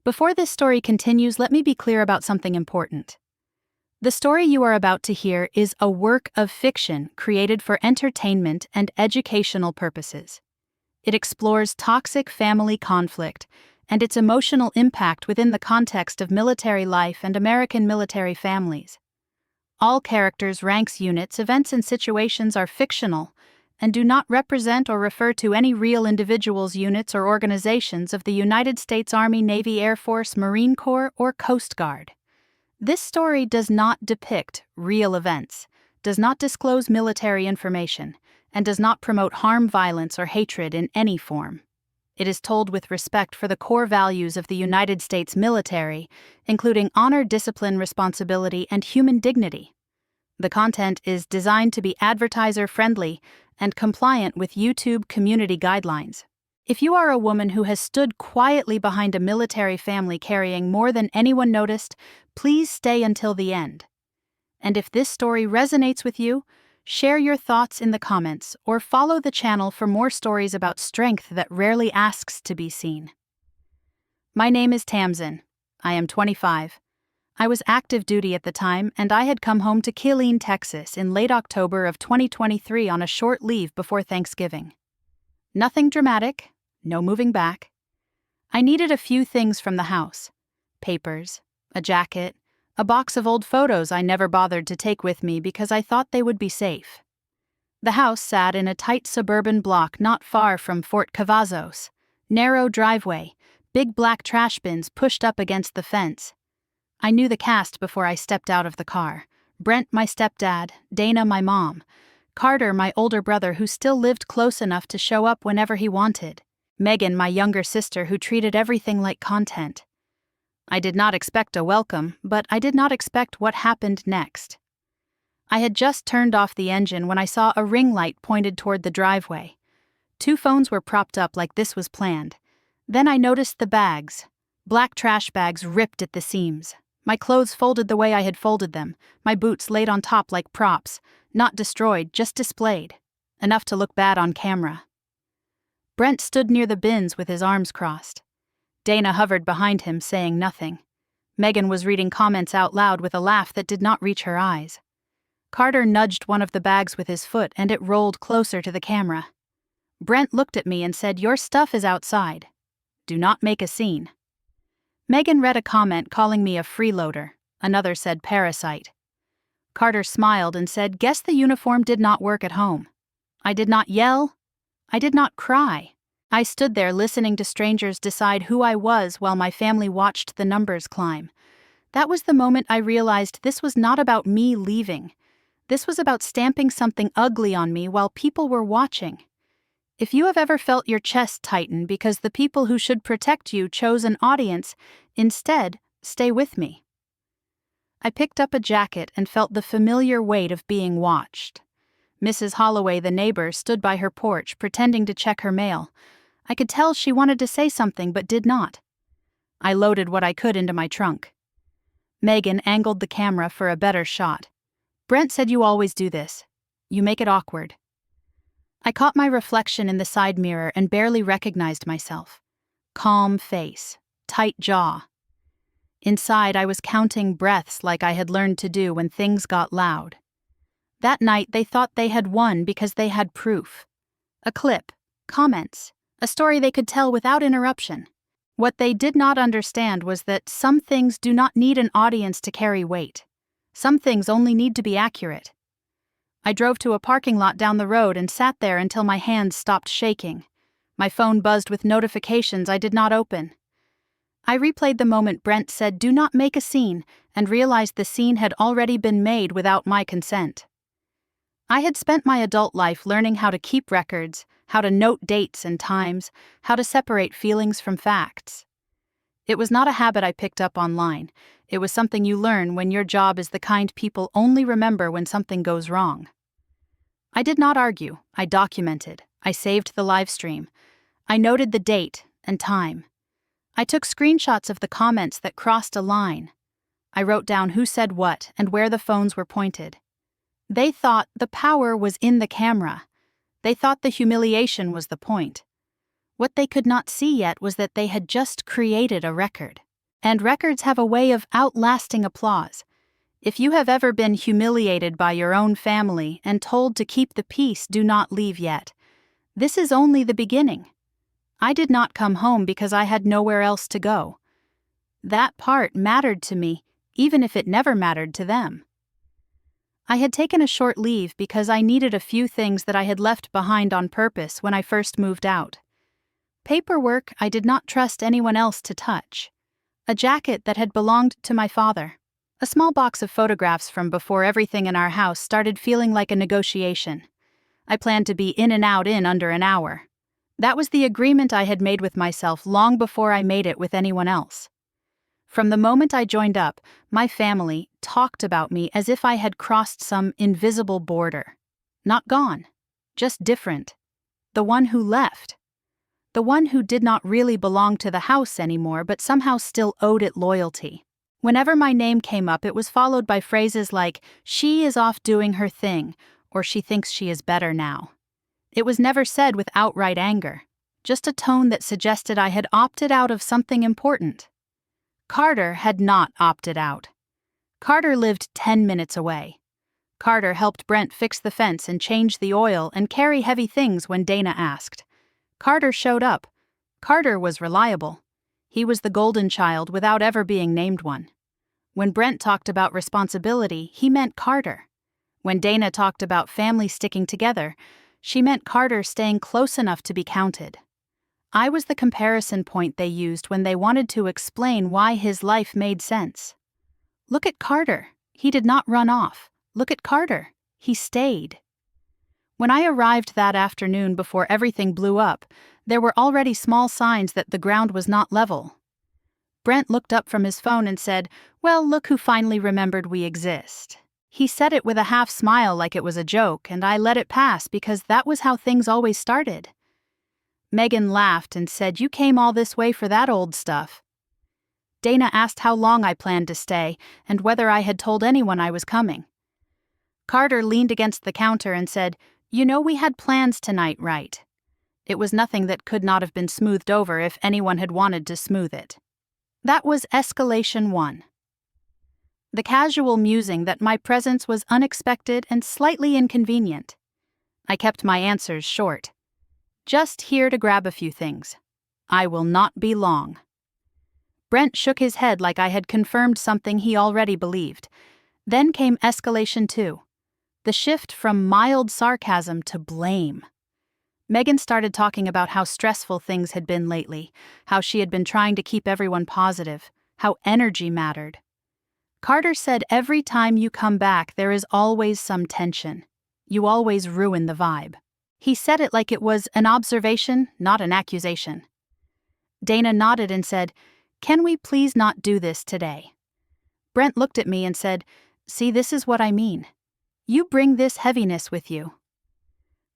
Before this story continues, let me be clear about something important. The story you are about to hear is a work of fiction created for entertainment and educational purposes. It explores toxic family conflict and its emotional impact within the context of military life and American military families. All characters, ranks, units, events, and situations are fictional and do not represent or refer to any real individuals, units, or organizations of the United States Army, Navy, Air Force, Marine Corps, or Coast Guard. This story does not depict real events, does not disclose military information, and does not promote harm, violence, or hatred in any form. It is told with respect for the core values of the United States military, including honor, discipline, responsibility, and human dignity. The content is designed to be advertiser-friendly and compliant with YouTube community guidelines. If you are a woman who has stood quietly behind a military family carrying more than anyone noticed, please stay until the end. And if this story resonates with you, share your thoughts in the comments or follow the channel for more stories about strength that rarely asks to be seen. My name is Tamsin. I am 25. I was active duty at the time, and I had come home to Killeen, Texas in late October of 2023 on a short leave before Thanksgiving. Nothing dramatic, no moving back. I needed a few things from the house: papers, a jacket, a box of old photos I never bothered to take with me because I thought they would be safe. The house sat in a tight suburban block not far from Fort Cavazos. Narrow driveway, big black trash bins pushed up against the fence. I knew the cast before I stepped out of the car. Brent, my stepdad; Dana, my mom; Carter, my older brother who still lived close enough to show up whenever he wanted; Megan, my younger sister who treated everything like content. I did not expect a welcome, but I did not expect what happened next. I had just turned off the engine when I saw a ring light pointed toward the driveway. 2 phones were propped up like this was planned. Then I noticed the bags. Black trash bags ripped at the seams. My clothes folded the way I had folded them, my boots laid on top like props, not destroyed, just displayed. Enough to look bad on camera. Brent stood near the bins with his arms crossed. Dana hovered behind him, saying nothing. Megan was reading comments out loud with a laugh that did not reach her eyes. Carter nudged one of the bags with his foot and it rolled closer to the camera. Brent looked at me and said, "Your stuff is outside. Do not make a scene." Megan read a comment calling me a freeloader. Another said parasite. Carter smiled and said, "Guess the uniform did not work at home." I did not yell. I did not cry. I stood there listening to strangers decide who I was while my family watched the numbers climb. That was the moment I realized this was not about me leaving. This was about stamping something ugly on me while people were watching. If you have ever felt your chest tighten because the people who should protect you chose an audience, instead, stay with me. I picked up a jacket and felt the familiar weight of being watched. Mrs. Holloway, the neighbor, stood by her porch pretending to check her mail. I could tell she wanted to say something but did not. I loaded what I could into my trunk. Megan angled the camera for a better shot. "Brent said you always do this. You make it awkward." I caught my reflection in the side mirror and barely recognized myself. Calm face, tight jaw. Inside, I was counting breaths like I had learned to do when things got loud. That night, they thought they had won because they had proof. A clip, comments, a story they could tell without interruption. What they did not understand was that some things do not need an audience to carry weight. Some things only need to be accurate. I drove to a parking lot down the road and sat there until my hands stopped shaking. My phone buzzed with notifications I did not open. I replayed the moment Brent said, "Do not make a scene," and realized the scene had already been made without my consent. I had spent my adult life learning how to keep records, how to note dates and times, how to separate feelings from facts. It was not a habit I picked up online. It was something you learn when your job is the kind people only remember when something goes wrong. I did not argue. I documented. I saved the live stream. I noted the date and time. I took screenshots of the comments that crossed a line. I wrote down who said what and where the phones were pointed. They thought the power was in the camera. They thought the humiliation was the point. What they could not see yet was that they had just created a record. And records have a way of outlasting applause. If you have ever been humiliated by your own family and told to keep the peace, do not leave yet. This is only the beginning. I did not come home because I had nowhere else to go. That part mattered to me, even if it never mattered to them. I had taken a short leave because I needed a few things that I had left behind on purpose when I first moved out. Paperwork I did not trust anyone else to touch. A jacket that had belonged to my father. A small box of photographs from before everything in our house started feeling like a negotiation. I planned to be in and out in under an hour. That was the agreement I had made with myself long before I made it with anyone else. From the moment I joined up, my family talked about me as if I had crossed some invisible border. Not gone, just different. The one who left. The one who did not really belong to the house anymore but somehow still owed it loyalty. Whenever my name came up, it was followed by phrases like, "She is off doing her thing," or "She thinks she is better now." It was never said with outright anger, just a tone that suggested I had opted out of something important. Carter had not opted out. Carter lived 10 minutes away. Carter helped Brent fix the fence and change the oil and carry heavy things when Dana asked. Carter showed up. Carter was reliable. He was the golden child without ever being named one. When Brent talked about responsibility, he meant Carter. When Dana talked about family sticking together, she meant Carter staying close enough to be counted. I was the comparison point they used when they wanted to explain why his life made sense. Look at Carter. He did not run off. Look at Carter. He stayed. When I arrived that afternoon before everything blew up, there were already small signs that the ground was not level. Brent looked up from his phone and said, "Well, look who finally remembered we exist." He said it with a half smile like it was a joke, and I let it pass because that was how things always started. Megan laughed and said, "You came all this way for that old stuff." Dana asked how long I planned to stay and whether I had told anyone I was coming. Carter leaned against the counter and said, "You know we had plans tonight, right?" It was nothing that could not have been smoothed over if anyone had wanted to smooth it. That was escalation 1. The casual musing that my presence was unexpected and slightly inconvenient. I kept my answers short. Just here to grab a few things. I will not be long. Brent shook his head like I had confirmed something he already believed. Then came escalation 2. The shift from mild sarcasm to blame. Megan started talking about how stressful things had been lately, how she had been trying to keep everyone positive, how energy mattered. Carter said every time you come back there is always some tension. You always ruin the vibe. He said it like it was an observation, not an accusation. Dana nodded and said, "Can we please not do this today?" Brent looked at me and said, "See, this is what I mean. You bring this heaviness with you."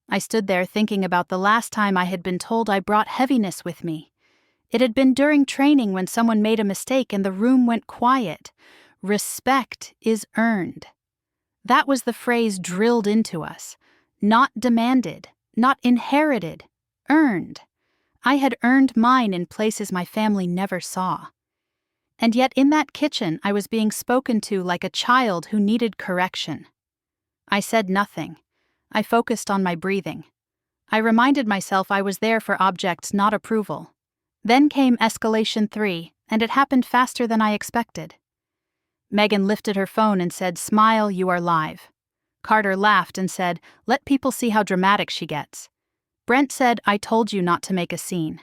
I stood there thinking about the last time I had been told I brought heaviness with me. It had been during training when someone made a mistake and the room went quiet. Respect is earned. That was the phrase drilled into us. Not demanded, not inherited, earned. I had earned mine in places my family never saw. And yet in that kitchen I was being spoken to like a child who needed correction. I said nothing. I focused on my breathing. I reminded myself I was there for objects, not approval. Then came escalation 3, and it happened faster than I expected. Megan lifted her phone and said, "Smile, you are live." Carter laughed and said, "Let people see how dramatic she gets." Brent said, "I told you not to make a scene."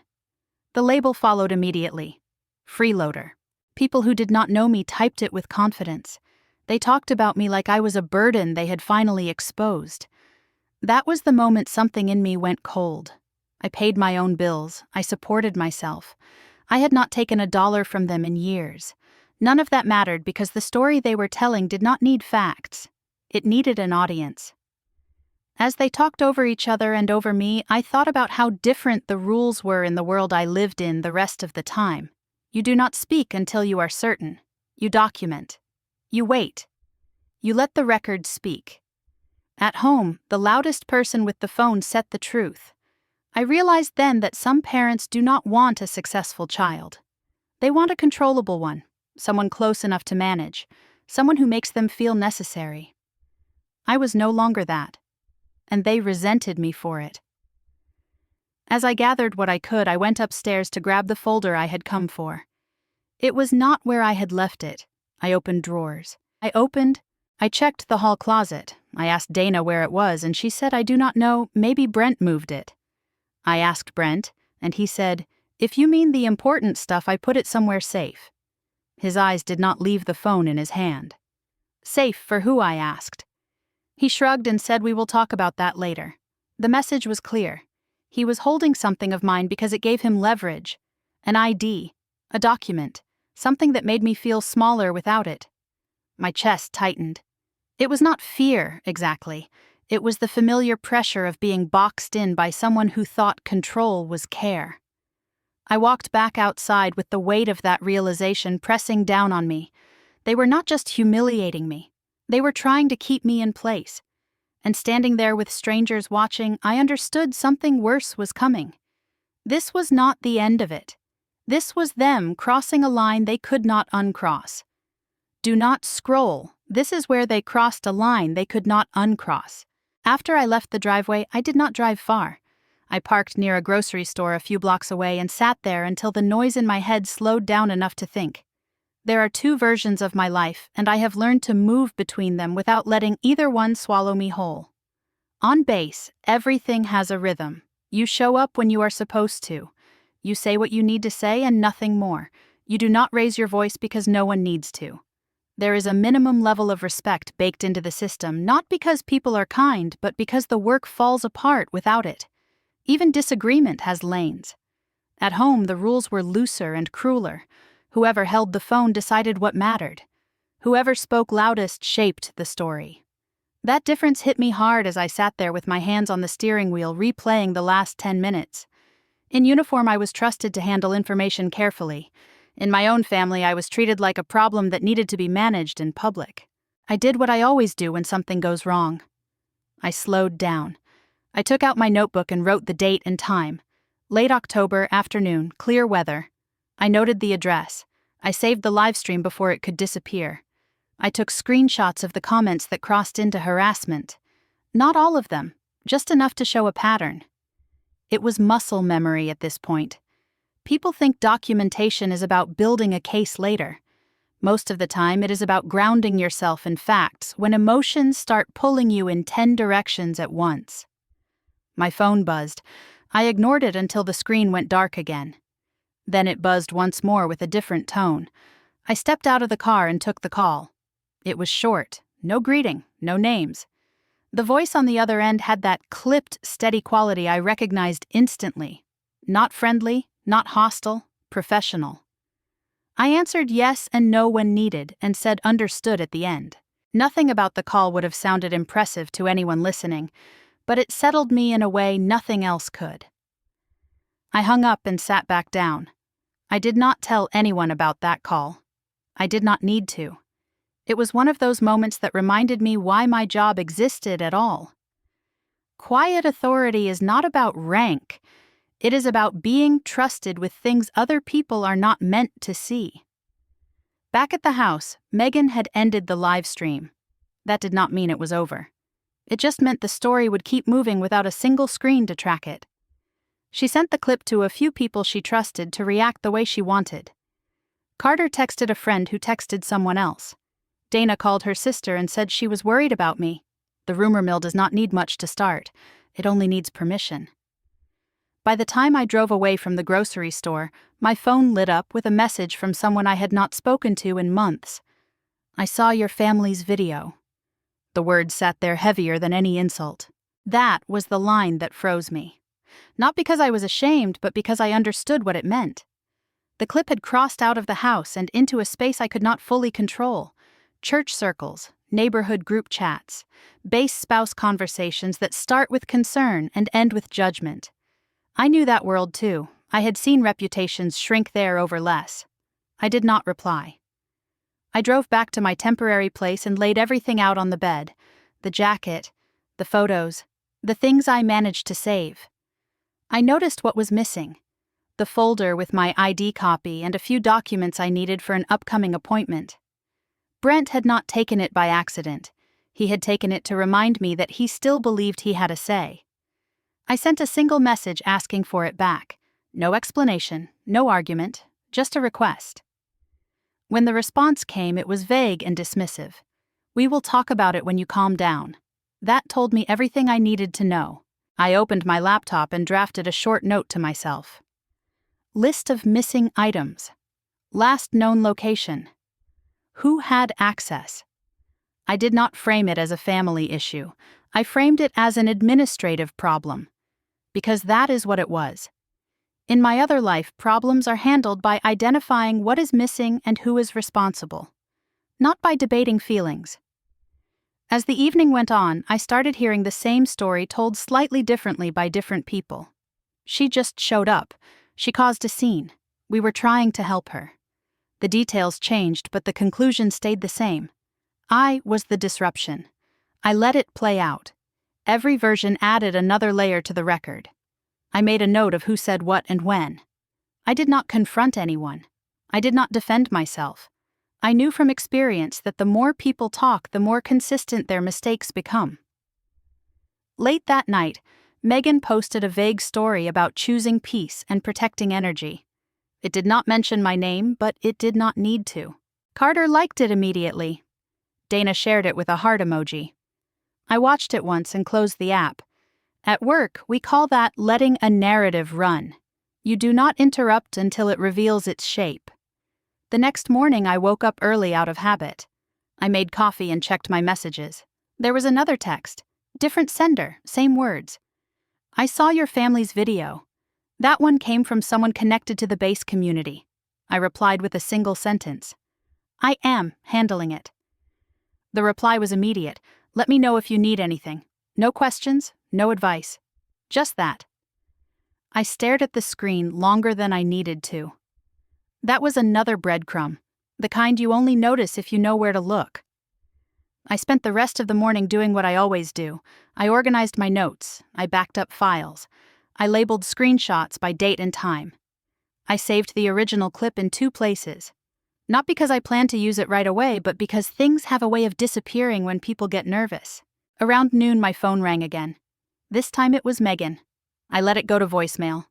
The label followed immediately. Freeloader. People who did not know me typed it with confidence. They talked about me like I was a burden they had finally exposed. That was the moment something in me went cold. I paid my own bills. I supported myself. I had not taken $1 from them in years. None of that mattered because the story they were telling did not need facts. It needed an audience. As they talked over each other and over me, I thought about how different the rules were in the world I lived in the rest of the time. You do not speak until you are certain. You document. You wait. You let the record speak. At home, the loudest person with the phone said the truth. I realized then that some parents do not want a successful child. They want a controllable one, someone close enough to manage, someone who makes them feel necessary. I was no longer that, and they resented me for it. As I gathered what I could, I went upstairs to grab the folder I had come for. It was not where I had left it. I opened drawers. I checked the hall closet. I asked Dana where it was, and she said, "I do not know, maybe Brent moved it." I asked Brent, and he said, "If you mean the important stuff, I put it somewhere safe." His eyes did not leave the phone in his hand. "Safe for who?" I asked. He shrugged and said, "We will talk about that later." The message was clear. He was holding something of mine because it gave him leverage. An ID, a document, something that made me feel smaller without it. My chest tightened. It was not fear, exactly. It was the familiar pressure of being boxed in by someone who thought control was care. I walked back outside with the weight of that realization pressing down on me. They were not just humiliating me. They were trying to keep me in place. And standing there with strangers watching, I understood something worse was coming. This was not the end of it. This was them crossing a line they could not uncross. Do not scroll. This is where they crossed a line they could not uncross. After I left the driveway, I did not drive far. I parked near a grocery store a few blocks away and sat there until the noise in my head slowed down enough to think. There are two versions of my life, and I have learned to move between them without letting either one swallow me whole. On base, everything has a rhythm. You show up when you are supposed to. You say what you need to say and nothing more. You do not raise your voice because no one needs to. There is a minimum level of respect baked into the system, not because people are kind, but because the work falls apart without it. Even disagreement has lanes. At home, the rules were looser and crueler. Whoever held the phone decided what mattered. Whoever spoke loudest shaped the story. That difference hit me hard as I sat there with my hands on the steering wheel replaying the last 10 minutes. In uniform, I was trusted to handle information carefully. In my own family, I was treated like a problem that needed to be managed in public. I did what I always do when something goes wrong. I slowed down. I took out my notebook and wrote the date and time. Late October, afternoon, clear weather. I noted the address. I saved the live stream before it could disappear. I took screenshots of the comments that crossed into harassment. Not all of them, just enough to show a pattern. It was muscle memory at this point. People think documentation is about building a case later. Most of the time, it is about grounding yourself in facts when emotions start pulling you in 10 directions at once. My phone buzzed. I ignored it until the screen went dark again. Then it buzzed once more with a different tone. I stepped out of the car and took the call. It was short, no greeting, no names. The voice on the other end had that clipped, steady quality I recognized instantly. Not friendly, not hostile, professional. I answered yes and no when needed and said understood at the end. Nothing about the call would have sounded impressive to anyone listening, but it settled me in a way nothing else could. I hung up and sat back down. I did not tell anyone about that call. I did not need to. It was one of those moments that reminded me why my job existed at all. Quiet authority is not about rank. It is about being trusted with things other people are not meant to see. Back at the house, Megan had ended the live stream. That did not mean it was over. It just meant the story would keep moving without a single screen to track it. She sent the clip to a few people she trusted to react the way she wanted. Carter texted a friend who texted someone else. Dana called her sister and said she was worried about me. The rumor mill does not need much to start. It only needs permission. By the time I drove away from the grocery store, my phone lit up with a message from someone I had not spoken to in months. "I saw your family's video." The words sat there heavier than any insult. That was the line that froze me. Not because I was ashamed, but because I understood what it meant. The clip had crossed out of the house and into a space I could not fully control. Church circles, neighborhood group chats, base spouse conversations that start with concern and end with judgment. I knew that world too. I had seen reputations shrink there over less. I did not reply. I drove back to my temporary place and laid everything out on the bed. The jacket, the photos, the things I managed to save. I noticed what was missing. the folder with my ID copy and a few documents I needed for an upcoming appointment. Brent had not taken it by accident. He had taken it to remind me that he still believed he had a say. I sent a single message asking for it back. No explanation, no argument, just a request. When the response came, it was vague and dismissive. "We will talk about it when you calm down." That told me everything I needed to know. I opened my laptop and drafted a short note to myself. List of missing items. Last known location. Who had access? I did not frame it as a family issue. I framed it as an administrative problem. Because that is what it was. In my other life, problems are handled by identifying what is missing and who is responsible, not by debating feelings. As the evening went on, I started hearing the same story told slightly differently by different people. She just showed up. She caused a scene. We were trying to help her. The details changed, but the conclusion stayed the same. I was the disruption. I let it play out. Every version added another layer to the record. I made a note of who said what and when. I did not confront anyone. I did not defend myself. I knew from experience that the more people talk, the more consistent their mistakes become. Late that night, Megan posted a vague story about choosing peace and protecting energy. It did not mention my name, but it did not need to. Carter liked it immediately. Dana shared it with a heart emoji. I watched it once and closed the app. At work, we call that letting a narrative run. You do not interrupt until it reveals its shape. The next morning, I woke up early out of habit. I made coffee and checked my messages. There was another text. Different sender, same words. "I saw your family's video." That one came from someone connected to the base community. I replied with a single sentence. "I am handling it." The reply was immediate. "Let me know if you need anything." No questions, no advice. Just that. I stared at the screen longer than I needed to. That was another breadcrumb, the kind you only notice if you know where to look. I spent the rest of the morning doing what I always do. I organized my notes. I backed up files. I labeled screenshots by date and time. I saved the original clip in 2 places. Not because I planned to use it right away, but because things have a way of disappearing when people get nervous. Around noon, my phone rang again. This time it was Megan. I let it go to voicemail.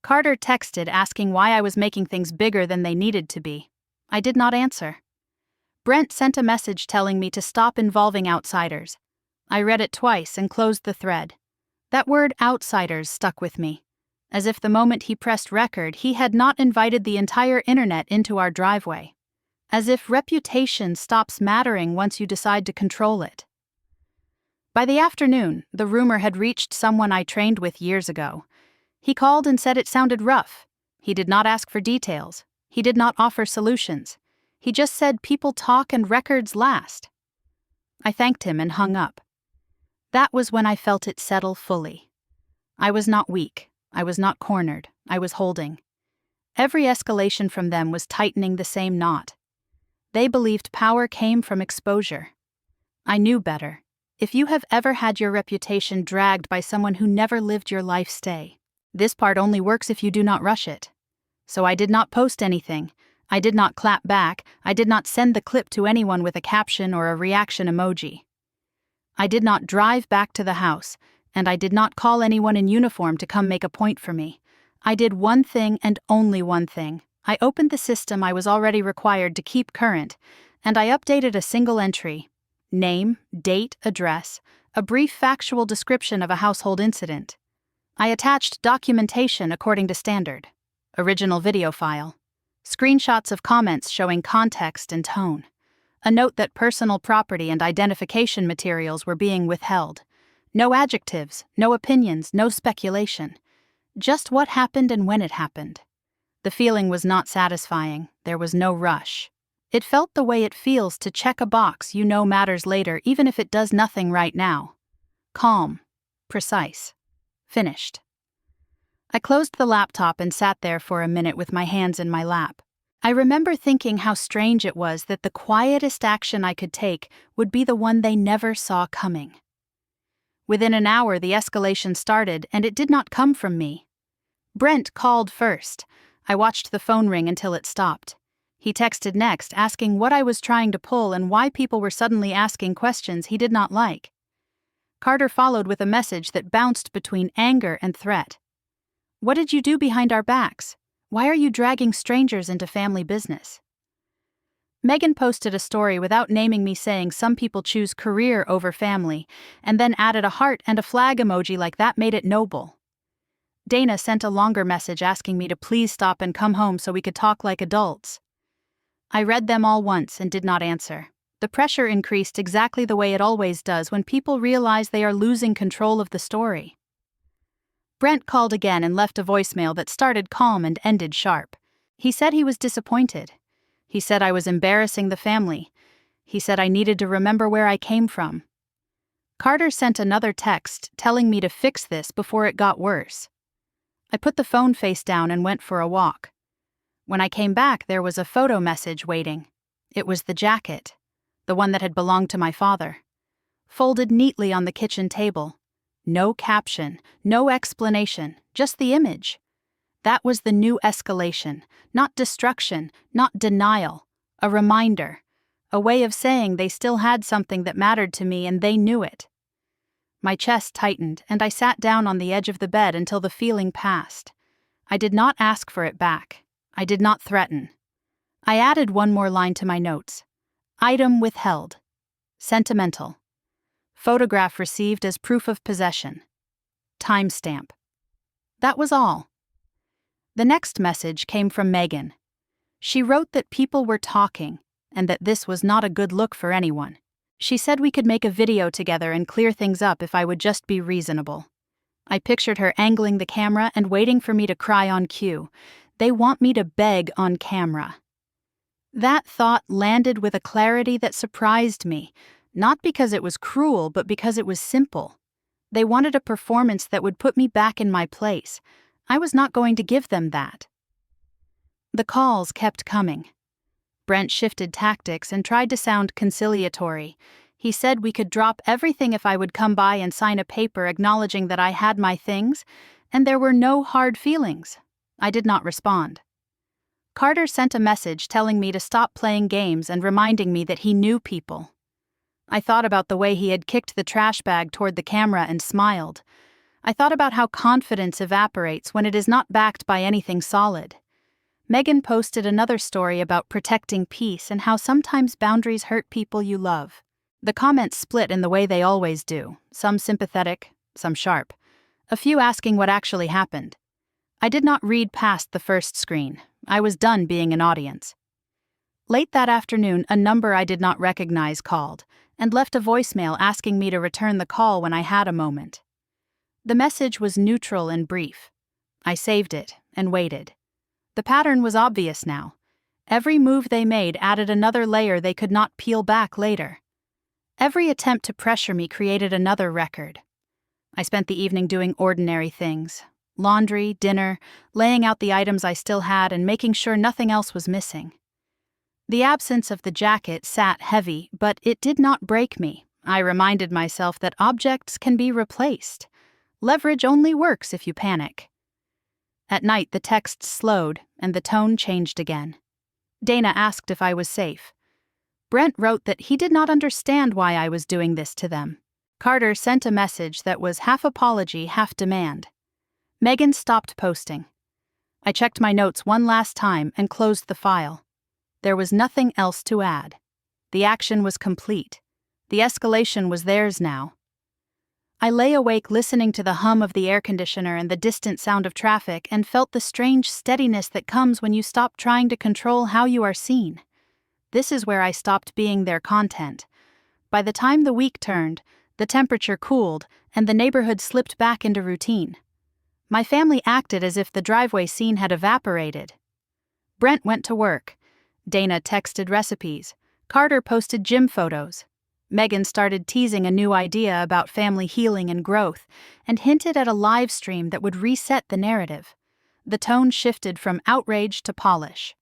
Carter texted asking why I was making things bigger than they needed to be. I did not answer. Brent sent a message telling me to stop involving outsiders. I read it twice and closed the thread. That word outsiders stuck with me. As if the moment he pressed record, he had not invited the entire internet into our driveway. As if reputation stops mattering once you decide to control it. By the afternoon, the rumor had reached someone I trained with years ago. He called and said it sounded rough. He did not ask for details. He did not offer solutions. He just said people talk and records last. I thanked him and hung up. That was when I felt it settle fully. I was not weak. I was not cornered. I was holding. Every escalation from them was tightening the same knot. They believed power came from exposure. I knew better. If you have ever had your reputation dragged by someone who never lived your life, stay. This part only works if you do not rush it. So I did not post anything. I did not clap back. I did not send the clip to anyone with a caption or a reaction emoji. I did not drive back to the house, and I did not call anyone in uniform to come make a point for me. I did one thing and only one thing. I opened the system I was already required to keep current, and I updated a single entry. Name, date, address, a brief factual description of a household incident. I attached documentation according to standard. Original video file. Screenshots of comments showing context and tone. A note that personal property and identification materials were being withheld. No adjectives, no opinions, no speculation. Just what happened and when it happened. The feeling was not satisfying. There was no rush. It felt the way it feels to check a box you know matters later, even if it does nothing right now. Calm. Precise. Finished. I closed the laptop and sat there for a minute with my hands in my lap. I remember thinking how strange it was that the quietest action I could take would be the one they never saw coming. Within an hour, the escalation started, and it did not come from me. Brent called first. I watched the phone ring until it stopped. He texted next, asking what I was trying to pull and why people were suddenly asking questions he did not like. Carter followed with a message that bounced between anger and threat. What did you do behind our backs? Why are you dragging strangers into family business? Megan posted a story without naming me, saying some people choose career over family, and then added a heart and a flag emoji like that made it noble. Dana sent a longer message asking me to please stop and come home so we could talk like adults. I read them all once and did not answer. The pressure increased exactly the way it always does when people realize they are losing control of the story. Brent called again and left a voicemail that started calm and ended sharp. He said he was disappointed. He said I was embarrassing the family. He said I needed to remember where I came from. Carter sent another text telling me to fix this before it got worse. I put the phone face down and went for a walk. When I came back, there was a photo message waiting. It was the jacket, the one that had belonged to my father, folded neatly on the kitchen table. No caption, no explanation, just the image. That was the new escalation, not destruction, not denial, a reminder, a way of saying they still had something that mattered to me and they knew it. My chest tightened and I sat down on the edge of the bed until the feeling passed. I did not ask for it back. I did not threaten. I added one more line to my notes. Item withheld. Sentimental. Photograph received as proof of possession. Timestamp. That was all. The next message came from Megan. She wrote that people were talking and that this was not a good look for anyone. She said we could make a video together and clear things up if I would just be reasonable. I pictured her angling the camera and waiting for me to cry on cue. They want me to beg on camera. That thought landed with a clarity that surprised me, not because it was cruel, but because it was simple. They wanted a performance that would put me back in my place. I was not going to give them that. The calls kept coming. Brent shifted tactics and tried to sound conciliatory. He said we could drop everything if I would come by and sign a paper acknowledging that I had my things, and there were no hard feelings. I did not respond. Carter sent a message telling me to stop playing games and reminding me that he knew people. I thought about the way he had kicked the trash bag toward the camera and smiled. I thought about how confidence evaporates when it is not backed by anything solid. Megan posted another story about protecting peace and how sometimes boundaries hurt people you love. The comments split in the way they always do, some sympathetic, some sharp. A few asking what actually happened. I did not read past the first screen. I was done being an audience. Late that afternoon, a number I did not recognize called and left a voicemail asking me to return the call when I had a moment. The message was neutral and brief. I saved it and waited. The pattern was obvious now. Every move they made added another layer they could not peel back later. Every attempt to pressure me created another record. I spent the evening doing ordinary things. Laundry, dinner, laying out the items I still had and making sure nothing else was missing. The absence of the jacket sat heavy, but it did not break me. I reminded myself that objects can be replaced. Leverage only works if you panic. At night, the text slowed and the tone changed again. Dana asked if I was safe. Brent wrote that he did not understand why I was doing this to them. Carter sent a message that was half apology, half demand. Megan stopped posting. I checked my notes one last time and closed the file. There was nothing else to add. The action was complete. The escalation was theirs now. I lay awake listening to the hum of the air conditioner and the distant sound of traffic and felt the strange steadiness that comes when you stop trying to control how you are seen. This is where I stopped being their content. By the time the week turned, the temperature cooled and the neighborhood slipped back into routine. My family acted as if the driveway scene had evaporated. Brent went to work. Dana texted recipes. Carter posted gym photos. Megan started teasing a new idea about family healing and growth and hinted at a live stream that would reset the narrative. The tone shifted from outrage to polish.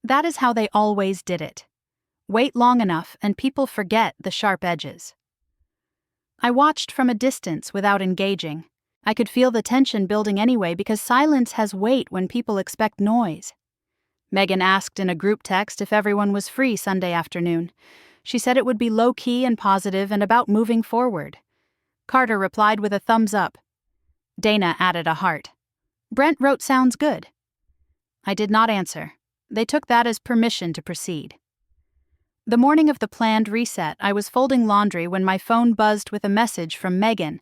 That is how they always did it. Wait long enough and people forget the sharp edges. I watched from a distance without engaging. I could feel the tension building anyway because silence has weight when people expect noise. Megan asked in a group text if everyone was free Sunday afternoon. She said it would be low-key and positive and about moving forward. Carter replied with a thumbs up. Dana added a heart. Brent wrote sounds good. I did not answer. They took that as permission to proceed. The morning of the planned reset, I was folding laundry when my phone buzzed with a message from Megan,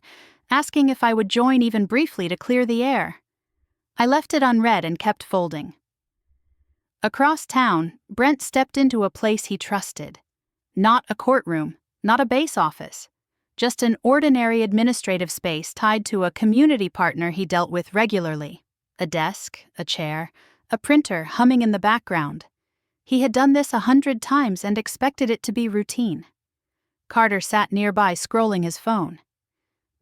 asking if I would join even briefly to clear the air. I left it unread and kept folding. Across town, Brent stepped into a place he trusted. Not a courtroom, not a base office. Just an ordinary administrative space tied to a community partner he dealt with regularly. A desk, a chair, a printer humming in the background. He had done this 100 times and expected it to be routine. Carter sat nearby scrolling his phone.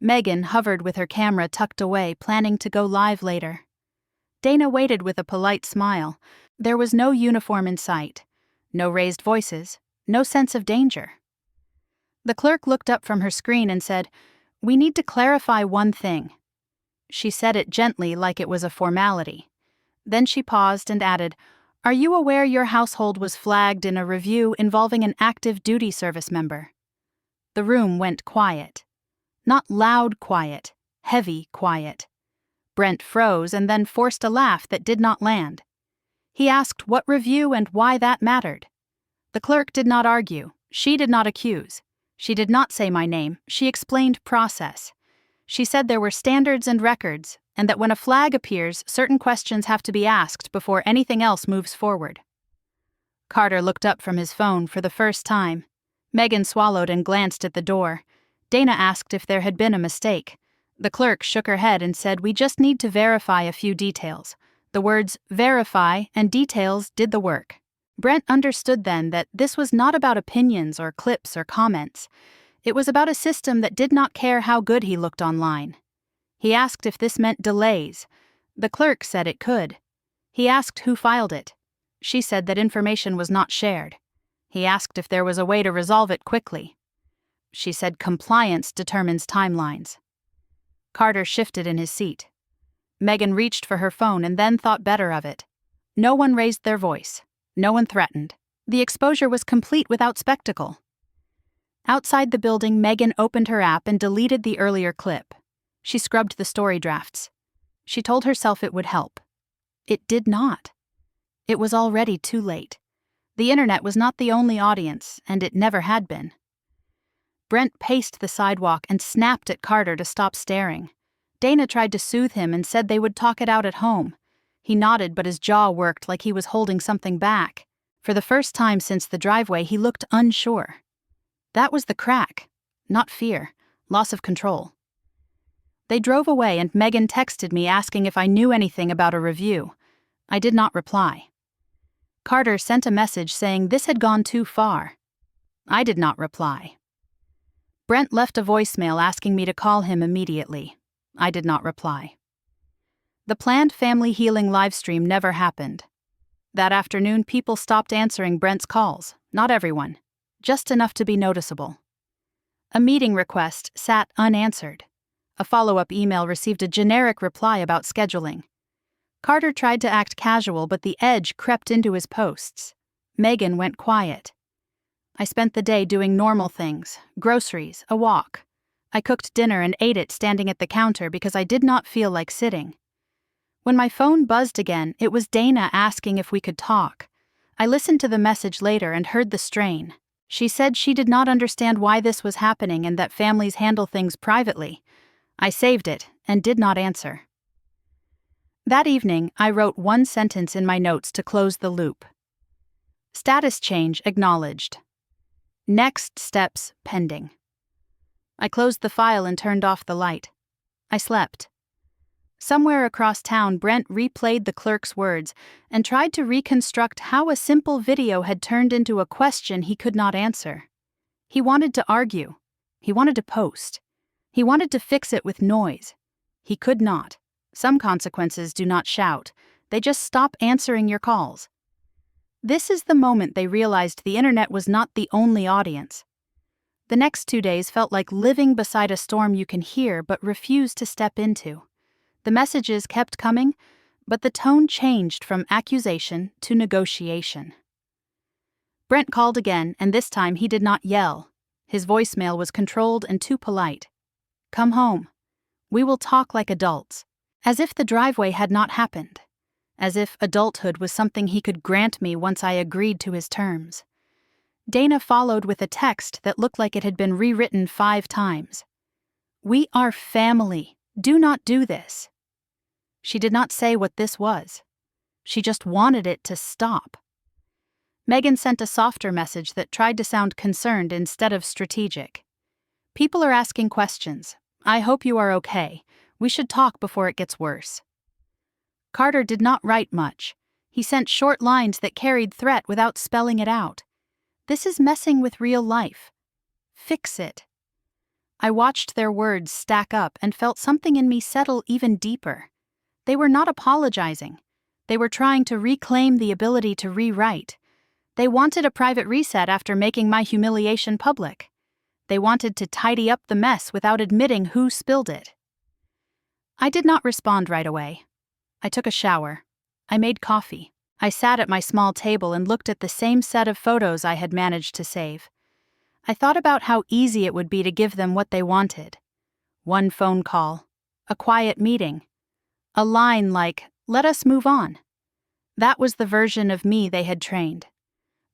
Megan hovered with her camera tucked away, planning to go live later. Dana waited with a polite smile. There was no uniform in sight. No raised voices. No sense of danger. The clerk looked up from her screen and said, "We need to clarify one thing." She said it gently like it was a formality. Then she paused and added, "Are you aware your household was flagged in a review involving an active duty service member?" The room went quiet. Not loud quiet, heavy quiet. Brent froze and then forced a laugh that did not land. He asked what review and why that mattered. The clerk did not argue. She did not accuse. She did not say my name. She explained process. She said there were standards and records, and that when a flag appears, certain questions have to be asked before anything else moves forward. Carter looked up from his phone for the first time. Megan swallowed and glanced at the door. Dana asked if there had been a mistake. The clerk shook her head and said, "We just need to verify a few details." The words verify and details did the work. Brent understood then that this was not about opinions or clips or comments. It was about a system that did not care how good he looked online. He asked if this meant delays. The clerk said it could. He asked who filed it. She said that information was not shared. He asked if there was a way to resolve it quickly. She said compliance determines timelines. Carter shifted in his seat. Megan reached for her phone and then thought better of it. No one raised their voice. No one threatened. The exposure was complete without spectacle. Outside the building, Megan opened her app and deleted the earlier clip. She scrubbed the story drafts. She told herself it would help. It did not. It was already too late. The internet was not the only audience, and it never had been. Brent paced the sidewalk and snapped at Carter to stop staring. Dana tried to soothe him and said they would talk it out at home. He nodded, but his jaw worked like he was holding something back. For the first time since the driveway, he looked unsure. That was the crack. Not fear. Loss of control. They drove away and Megan texted me asking if I knew anything about a review. I did not reply. Carter sent a message saying this had gone too far. I did not reply. Brent left a voicemail asking me to call him immediately. I did not reply. The planned family healing livestream never happened. That afternoon, people stopped answering Brent's calls. Not everyone. Just enough to be noticeable. A meeting request sat unanswered. A follow-up email received a generic reply about scheduling. Carter tried to act casual, but the edge crept into his posts. Megan went quiet. I spent the day doing normal things, groceries, a walk. I cooked dinner and ate it standing at the counter because I did not feel like sitting. When my phone buzzed again, it was Dana asking if we could talk. I listened to the message later and heard the strain. She said she did not understand why this was happening and that families handle things privately. I saved it and did not answer. That evening, I wrote one sentence in my notes to close the loop. Status change acknowledged. Next steps pending. I closed the file and turned off the light. I slept. Somewhere across town, Brent replayed the clerk's words and tried to reconstruct how a simple video had turned into a question he could not answer. He wanted to argue. He wanted to post. He wanted to fix it with noise. He could not. Some consequences do not shout. They just stop answering your calls. This is the moment they realized the internet was not the only audience. The next 2 days felt like living beside a storm you can hear but refuse to step into. The messages kept coming, but the tone changed from accusation to negotiation. Brent called again, and this time he did not yell. His voicemail was controlled and too polite. "Come home. We will talk like adults." As if the driveway had not happened. As if adulthood was something he could grant me once I agreed to his terms. Dana followed with a text that looked like it had been rewritten 5 times. "We are family. Do not do this." She did not say what this was. She just wanted it to stop. Megan sent a softer message that tried to sound concerned instead of strategic. "People are asking questions. I hope you are okay. We should talk before it gets worse." Carter did not write much. He sent short lines that carried threat without spelling it out. "This is messing with real life. Fix it." I watched their words stack up and felt something in me settle even deeper. They were not apologizing. They were trying to reclaim the ability to rewrite. They wanted a private reset after making my humiliation public. They wanted to tidy up the mess without admitting who spilled it. I did not respond right away. I took a shower. I made coffee. I sat at my small table and looked at the same set of photos I had managed to save. I thought about how easy it would be to give them what they wanted. One phone call. A quiet meeting. A line like, "Let us move on." That was the version of me they had trained.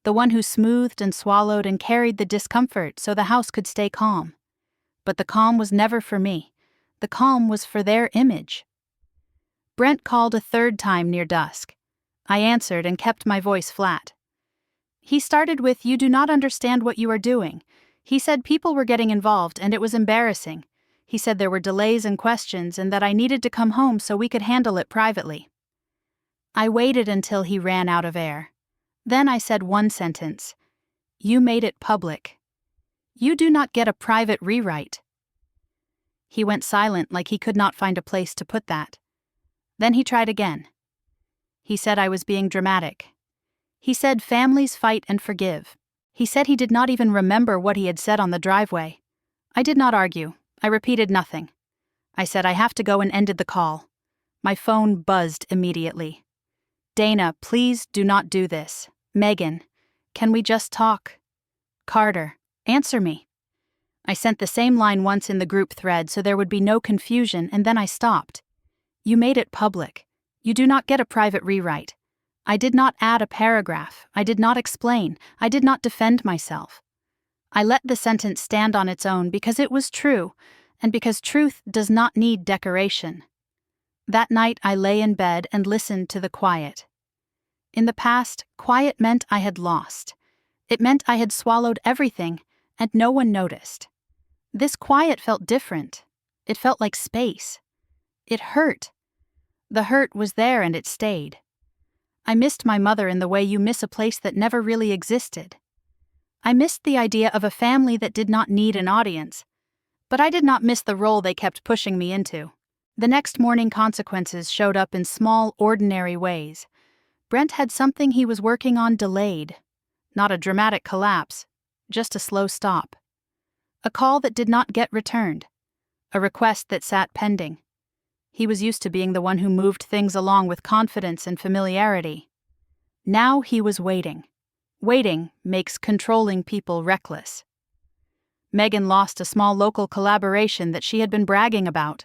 The one who smoothed and swallowed and carried the discomfort so the house could stay calm. But the calm was never for me. The calm was for their image. Brent called a 3rd time near dusk. I answered and kept my voice flat. He started with, "You do not understand what you are doing." He said people were getting involved and it was embarrassing. He said there were delays and questions and that I needed to come home so we could handle it privately. I waited until he ran out of air. Then I said one sentence. "You made it public. You do not get a private rewrite." He went silent like he could not find a place to put that. Then he tried again. He said I was being dramatic. He said families fight and forgive. He said he did not even remember what he had said on the driveway. I did not argue. I repeated nothing. I said I have to go and ended the call. My phone buzzed immediately. "Dana, please do not do this." "Megan, can we just talk?" "Carter, answer me." I sent the same line once in the group thread so there would be no confusion, and then I stopped. "You made it public. You do not get a private rewrite. I did not add a paragraph. I did not explain. I did not defend myself. I let the sentence stand on its own because it was true, and because truth does not need decoration. That night I lay in bed and listened to the quiet. In the past, quiet meant I had lost. It meant I had swallowed everything, and no one noticed. This quiet felt different. It felt like space. It hurt. The hurt was there and it stayed. I missed my mother in the way you miss a place that never really existed. I missed the idea of a family that did not need an audience. But I did not miss the role they kept pushing me into. The next morning consequences showed up in small, ordinary ways. Brent had something he was working on delayed. Not a dramatic collapse, just a slow stop. A call that did not get returned. A request that sat pending. He was used to being the one who moved things along with confidence and familiarity. Now he was waiting. Waiting makes controlling people reckless. Megan lost a small local collaboration that she had been bragging about.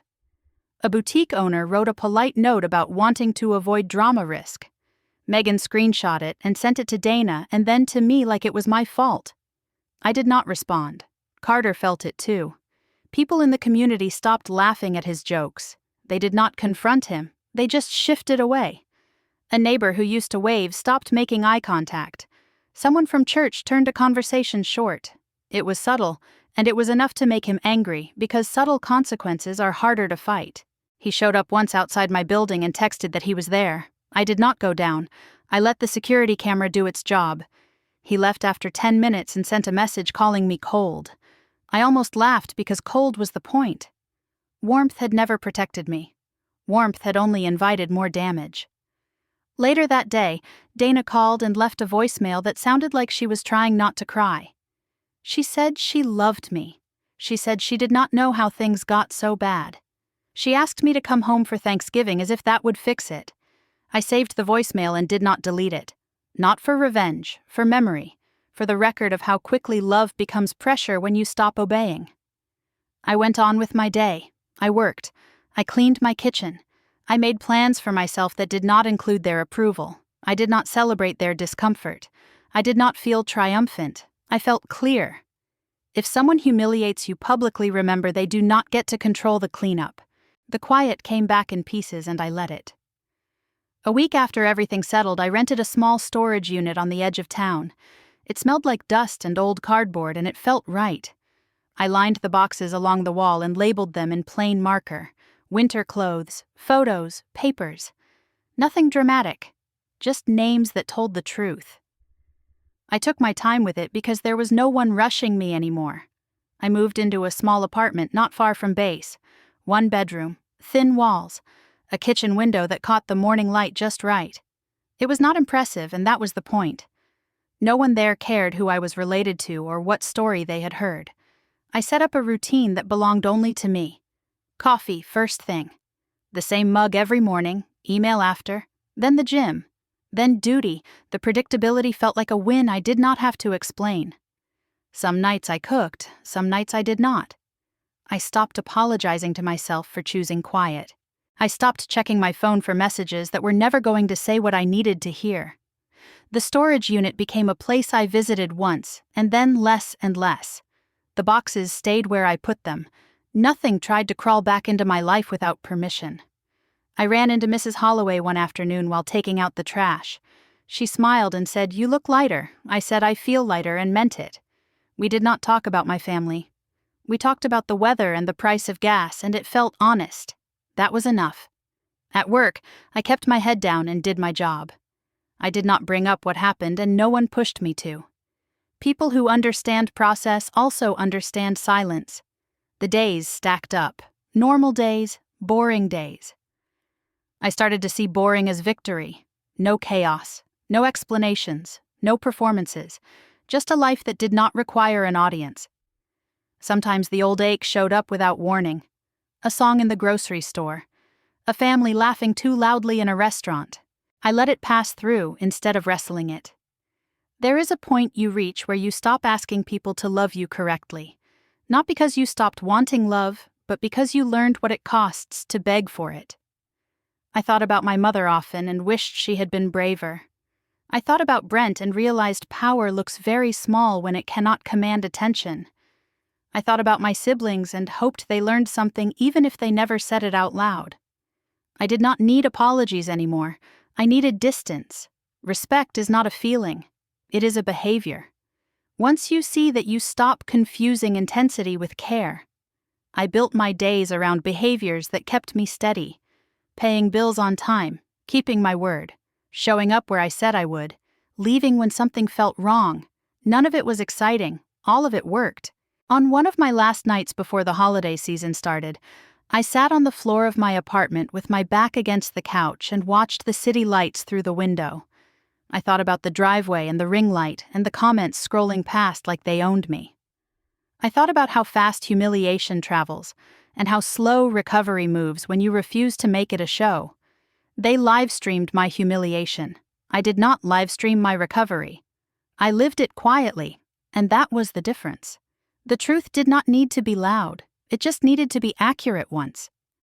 A boutique owner wrote a polite note about wanting to avoid drama risk. Megan screenshot it and sent it to Dana and then to me like it was my fault. I did not respond. Carter felt it too. People in the community stopped laughing at his jokes. They did not confront him, they just shifted away. A neighbor who used to wave stopped making eye contact. Someone from church turned a conversation short. It was subtle, and it was enough to make him angry because subtle consequences are harder to fight. He showed up once outside my building and texted that he was there. I did not go down. I let the security camera do its job. He left after 10 minutes and sent a message calling me cold. I almost laughed because cold was the point. Warmth had never protected me. Warmth had only invited more damage. Later that day, Dana called and left a voicemail that sounded like she was trying not to cry. She said she loved me. She said she did not know how things got so bad. She asked me to come home for Thanksgiving as if that would fix it. I saved the voicemail and did not delete it. Not for revenge, for memory, for the record of how quickly love becomes pressure when you stop obeying. I went on with my day. I worked. I cleaned my kitchen. I made plans for myself that did not include their approval. I did not celebrate their discomfort. I did not feel triumphant. I felt clear. If someone humiliates you publicly, remember they do not get to control the cleanup. The quiet came back in pieces and I let it. A week after everything settled, I rented a small storage unit on the edge of town. It smelled like dust and old cardboard, and it felt right. I lined the boxes along the wall and labeled them in plain marker. Winter clothes, photos, papers. Nothing dramatic. Just names that told the truth. I took my time with it because there was no one rushing me anymore. I moved into a small apartment not far from base. 1 bedroom, thin walls, a kitchen window that caught the morning light just right. It was not impressive, and that was the point. No one there cared who I was related to or what story they had heard. I set up a routine that belonged only to me. Coffee first thing. The same mug every morning, email after, then the gym. Then duty. The predictability felt like a win I did not have to explain. Some nights I cooked, some nights I did not. I stopped apologizing to myself for choosing quiet. I stopped checking my phone for messages that were never going to say what I needed to hear. The storage unit became a place I visited once, and then less and less. The boxes stayed where I put them. Nothing tried to crawl back into my life without permission. I ran into Mrs. Holloway one afternoon while taking out the trash. She smiled and said, "You look lighter." I said, "I feel lighter," and meant it. We did not talk about my family. We talked about the weather and the price of gas, and it felt honest. That was enough. At work, I kept my head down and did my job. I did not bring up what happened, and no one pushed me to. People who understand process also understand silence. The days stacked up. Normal days, boring days. I started to see boring as victory. No chaos, no explanations, no performances, just a life that did not require an audience. Sometimes the old ache showed up without warning. A song in the grocery store. A family laughing too loudly in a restaurant. I let it pass through instead of wrestling it. There is a point you reach where you stop asking people to love you correctly. Not because you stopped wanting love, but because you learned what it costs to beg for it. I thought about my mother often and wished she had been braver. I thought about Brent and realized power looks very small when it cannot command attention. I thought about my siblings and hoped they learned something even if they never said it out loud. I did not need apologies anymore. I needed distance. Respect is not a feeling. It is a behavior. Once you see that, you stop confusing intensity with care. I built my days around behaviors that kept me steady. Paying bills on time, keeping my word, showing up where I said I would, leaving when something felt wrong. None of it was exciting. All of it worked. On one of my last nights before the holiday season started, I sat on the floor of my apartment with my back against the couch and watched the city lights through the window. I thought about the driveway and the ring light and the comments scrolling past like they owned me. I thought about how fast humiliation travels and how slow recovery moves when you refuse to make it a show. They live-streamed my humiliation. I did not live-stream my recovery. I lived it quietly, and that was the difference. The truth did not need to be loud. It just needed to be accurate once.